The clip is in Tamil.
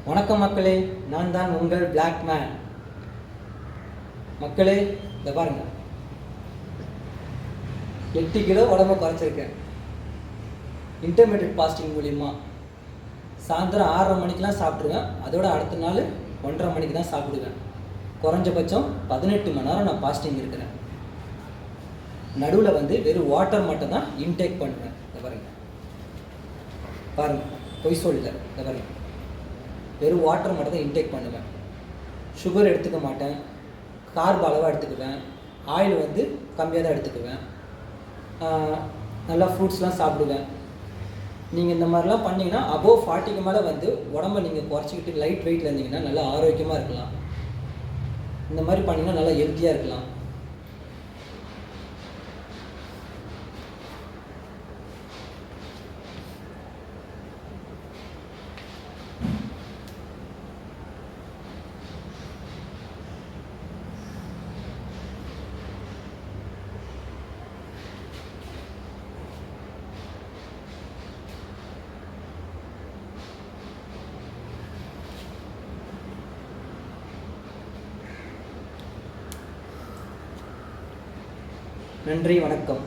வணக்கம் மக்களே, நான் தான் உங்கள் பிளாக் மேன். மக்களே, இதை பாருங்க, 8 கிலோ உடம்பை குறைச்சிருக்கேன். இன்டர்மீடியட் ஃபாஸ்டிங் மூலிமா சாயந்தரம் 6:30 மணிக்கெலாம் சாப்பிட்ருவேன். அதோட அடுத்த நாள் 1:30 மணிக்கு தான் சாப்பிடுவேன். குறைஞ்சபட்சம் 18 மணி நேரம் நான் ஃபாஸ்டிங் இருக்கிறேன். நடுவில் வெறும் வாட்டர் மட்டும் தான் இன்டேக் பண்ணுவேன். இதை பாருங்கள், பொய் சொல்லல. இதை பாருங்கள், வெறும் வாட்டர் மட்டும் தான் இன்டேக் பண்ணுவேன். சுகர் எடுத்துக்க மாட்டேன், கார்ப் அளவாக எடுத்துக்குவேன், ஆயில் கம்மியாக தான் எடுத்துக்குவேன், நல்லா ஃப்ரூட்ஸ்லாம் சாப்பிடுவேன். நீங்கள் இந்த மாதிரிலாம் பண்ணிங்கன்னா அபோவ் 40க்கு மேலே உடம்பை நீங்கள் குறைச்சிக்கிட்டு லைட் வெயிட்டில் இருந்தீங்கன்னா நல்லா ஆரோக்கியமாக இருக்கலாம். இந்த மாதிரி பண்ணிங்கன்னா நல்லா ஹெல்த்தியாக இருக்கலாம். நன்றி, வணக்கம்.